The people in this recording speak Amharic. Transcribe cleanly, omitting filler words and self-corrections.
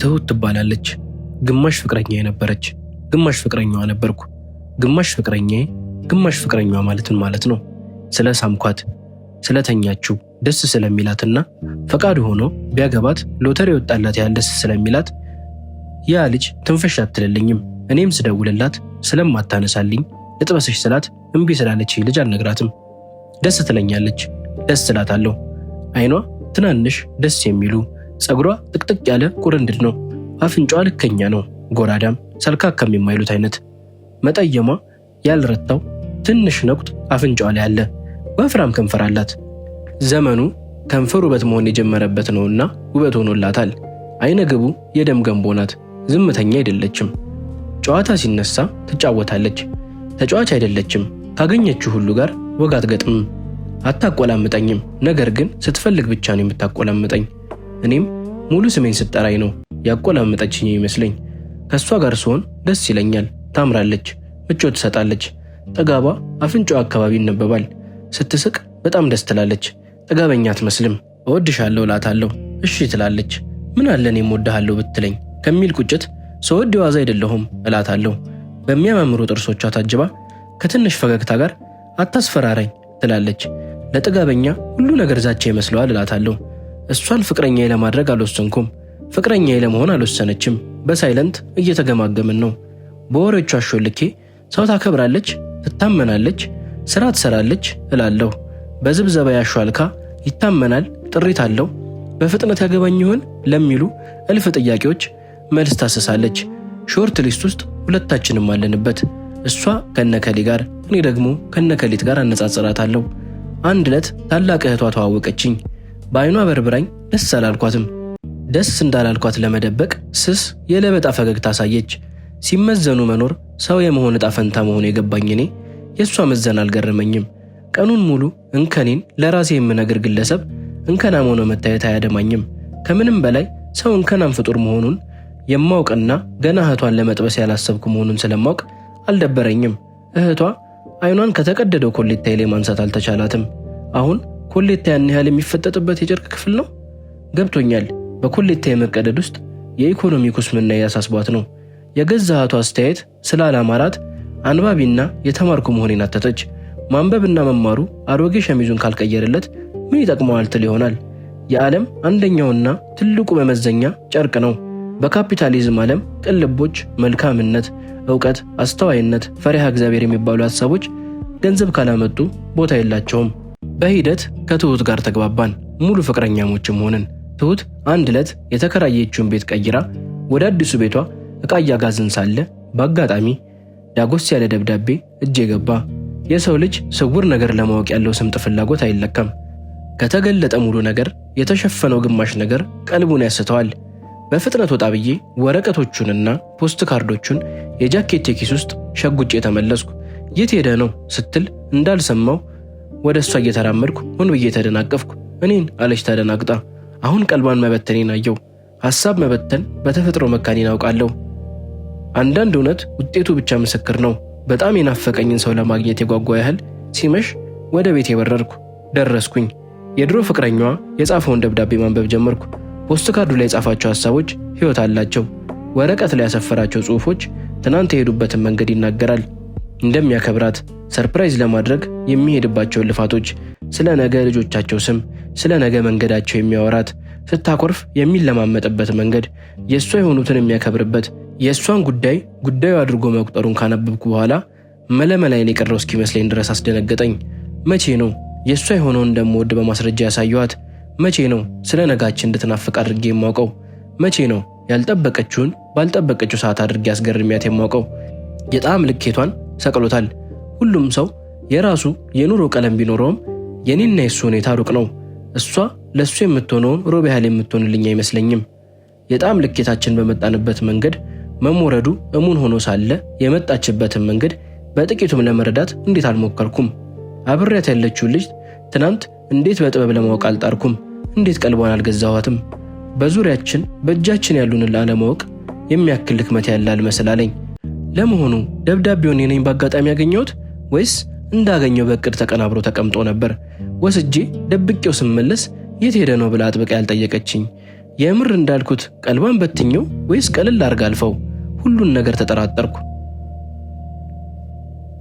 ትሁት ትባላለች። ግማሽ ፍቅረኛዬ ነበረች፣ ግማሽ ፍቅረኛዋ ነበርኩ። ግማሽ ፍቅረኛዬ፣ ግማሽ ፍቅረኛዋ ማለት ነው። ስለ ሳምኳት፣ ስለተኛችው ደስ ስለሚላትና ፈቃድ ሆኖ ቢያገባት ሎተሪ ወጣላት ያህል ደስ ስለሚላት ያ ልጅ ትንፈሽ አትልልኝም። እኔም ስደውልላት ስለማታነሳልኝ ልጥበስሽ ስላት እምቢ ስላለች ልጅ አልነግራትም። ደስ ትለኛለች፣ ደስ እላታለሁ። አይኗ ትናንሽ ደስ የሚሉ፣ ጸጉሯ ጥቅጥቅ ያለ ቁርንድድ ነው። አፍንጫዋ ልከኛ ነው፣ ጎራዳም ሰልካካም የማይሉት አይነት። መጠየሟ ያልረታው ትንሽ ነቁጥ አፍንጫዋ ላይ አለ። ወፍራም ከንፈር አላት። ዘመኑ ከንፈር ውበት መሆን የጀመረበት ነውና ውበት ሆኖላታል። አይነ ግቡ የደም ገንቦ ናት። ዝምተኛ አይደለችም። ጨዋታ ሲነሳ ትጫወታለች። ተጫዋች አይደለችም። ካገኘችው ሁሉ ጋር ወግ አትገጥምም። አታቆላምጠኝም። ነገር ግን ስትፈልግ ብቻ ነው የምታቆላምጠኝ። እኔም ሙሉ ስሜን ስትጠራኝ ነው ያቆላምጠችኝ ይመስለኝ። ከሷ ጋር ስሆን ደስ ይለኛል። ታምራለች፣ ምቾት ትሰጣለች። ጠጋባ አፍንጫዋ አካባቢ ይነበባል። ስትስቅ በጣም ደስ ትላለች። ጥጋበኛ አትመስልም። እወድሻለሁ እላታለሁ። እሺ ትላለች። ምን አለ እኔም እወድሃለሁ ብትለኝ ከሚል ቁጭት ስወድ ዋዛ አይደለሁም እላታለሁ። በሚያማምሩ ጥርሶቿ ታጅባ ከትንሽ ፈገግታ ጋር አታስፈራረኝ ትላለች። ለጥጋበኛ ሁሉ ነገር ዛቻ ይመስለዋል እላታለሁ። እሷን ፍቅረኛዬ ለማድረግ አልወሰንኩም። ፍቅረኛዬ ለመሆን አልወሰነችም። በሳይለንት እየተገማገምን ነው። በወሬዎቿ አሾልኬ ሰው ታከብራለች፣ ትታመናለች፣ ስራ ትሰራለች እላለሁ። በዝብዘባ ያሿልካ ይታመናል፣ ጥሪት አለው። በፍጥነት ያገባኝ ይሆን ለሚሉ እልፍ ጥያቄዎች መልስ ታሰሳለች። ሾርት ሊስት ውስጥ ሁለታችንም አለንበት። እሷ ከነከሊ ጋር፣ እኔ ደግሞ ከነከሊት ጋር አነጻጽራታለሁ። አንድ ዕለት ታላቅ እህቷ ተዋወቀችኝ። በአይኗ በርብራኝ ደስ አላልኳትም። ደስ እንዳላልኳት ለመደበቅ ስስ የለበጣ ፈገግታ አሳየች። ሲመዘኑ መኖር ሰው የመሆን ዕጣ ፈንታ መሆኑ የገባኝ እኔ የእሷ መዘን አልገረመኝም። ቀኑን ሙሉ እንከኔን ለራሴ የምነግር ግለሰብ እንከናም ሆኖ መታየት አያደማኝም። ከምንም በላይ ሰው እንከናም ፍጡር መሆኑን የማውቅና ገና እህቷን ለመጥበስ ያላሰብኩ መሆኑን ስለማውቅ አልደበረኝም። እህቷ አይኗን ከተቀደደው ኮሌታ ላይ ማንሳት አልተቻላትም። አሁን ኮሌታ ያን ያህል የሚፈጠጥበት የጨርቅ ክፍል ነው? ገብቶኛል። በኮሌታ የመቀደድ ውስጥ የኢኮኖሚ ኩስምና ያሳስቧት ነው። የገዛ እህቷ አስተያየት ስላላማራት አንባቢና የተማርኩ መሆኔን አተተች። ማንበብና መማሩ አሮጌ ሸሚዙን ካልቀየረለት ምን ይጠቅመዋል ትል ይሆናል። የዓለም አንደኛውና ትልቁ መመዘኛ ጨርቅ ነው። በካፒታሊዝም ዓለም ቅልቦች፣ መልካምነት፣ ዕውቀት፣ አስተዋይነት፣ ፈሪሃ እግዚአብሔር የሚባሉ ሐሳቦች ገንዘብ ካላመጡ ቦታ የላቸውም። በሂደት ከትሁት ጋር ተግባባን። ሙሉ ፍቅረኛሞችም ሆንን። ትሁት አንድ ዕለት የተከራየችውን ቤት ቀይራ ወደ አዲሱ ቤቷ ዕቃ እያጋዝን ሳለ በአጋጣሚ ዳጎስ ያለ ደብዳቤ እጄ ገባ። የሰው ልጅ ስውር ነገር ለማወቅ ያለው ስምጥ ፍላጎት አይለካም። ከተገለጠ ሙሉ ነገር የተሸፈነው ግማሽ ነገር ቀልቡን ያስተዋል። በፍጥነት ወጣ ብዬ ወረቀቶቹንና ፖስት ካርዶቹን የጃኬቴ ኪስ ውስጥ ሸጉጬ ተመለስኩ። የት ሄደ ነው ስትል እንዳልሰማው ወደ እሷ እየተራመድኩ ሆን ብዬ ተደናቀፍኩ። እኔን አለች ተደናግጣ። አሁን ቀልቧን መበተኔን አየው። ሐሳብ መበተን በተፈጥሮ መካኔን አውቃለሁ። አንዳንድ እውነት ውጤቱ ብቻ ምስክር ነው። በጣም የናፈቀኝን ሰው ለማግኘት የጓጓ ያህል ሲመሽ ወደ ቤት የበረርኩ። ደረስኩኝ። የድሮ ፍቅረኛዋ የጻፈውን ደብዳቤ ማንበብ ጀመርኩ። ፖስት ካርዱ ላይ የጻፋቸው ሐሳቦች ሕይወት አላቸው። ወረቀት ላይ ያሰፈራቸው ጽሑፎች ትናንት የሄዱበትን መንገድ ይናገራል። እንደሚያከብራት፣ ሰርፕራይዝ ለማድረግ የሚሄድባቸውን ልፋቶች፣ ስለ ነገ ልጆቻቸው ስም፣ ስለ ነገ መንገዳቸው የሚያወራት፣ ስታኮርፍ የሚለማመጥበት መንገድ፣ የእሷ የሆኑትን የሚያከብርበት፣ የእሷን ጉዳይ ጉዳዩ አድርጎ መቁጠሩን ካነበብኩ በኋላ መለመላይን የቀረው እስኪመስለኝ ድረስ አስደነገጠኝ። መቼ ነው የእሷ የሆነውን እንደምወድ በማስረጃ ያሳየኋት? መቼ ነው ስለ ነጋችን እንድትናፍቅ አድርጌ የማውቀው? መቼ ነው ያልጠበቀችውን ባልጠበቀችው ሰዓት አድርጌ አስገርሚያት የማውቀው? የጣዕም ልኬቷን ሰቅሎታል። ሁሉም ሰው የራሱ የኑሮ ቀለም ቢኖረውም የኔና የሱ ሁኔታ ሩቅ ነው። እሷ ለሱ የምትሆነውን ሩብ ያህል የምትሆንልኝ አይመስለኝም። የጣዕም ልኬታችን በመጣንበት መንገድ መሞረዱ እሙን ሆኖ ሳለ የመጣችበትን መንገድ በጥቂቱም ለመረዳት እንዴት አልሞከርኩም? አብሬያት ያለችው ልጅ ትናንት እንዴት በጥበብ ለማወቅ አልጣርኩም? እንዴት ቀልቧን አልገዛኋትም? በዙሪያችን በእጃችን ያሉንን ላለማወቅ የሚያክል ልክመት ያለ አልመሰላለኝ። ለመሆኑ ደብዳቤውን እኔ በአጋጣሚ ያገኘሁት ወይስ እንዳገኘው በእቅድ ተቀናብሮ ተቀምጦ ነበር? ወስጄ ደብቄው ስመለስ የት ሄደ ነው ብላ አጥብቃ ያልጠየቀችኝ? የምር እንዳልኩት ቀልቧን በትኘው ወይስ ቀለል አርጋ አልፈው? ሁሉን ነገር ተጠራጠርኩ።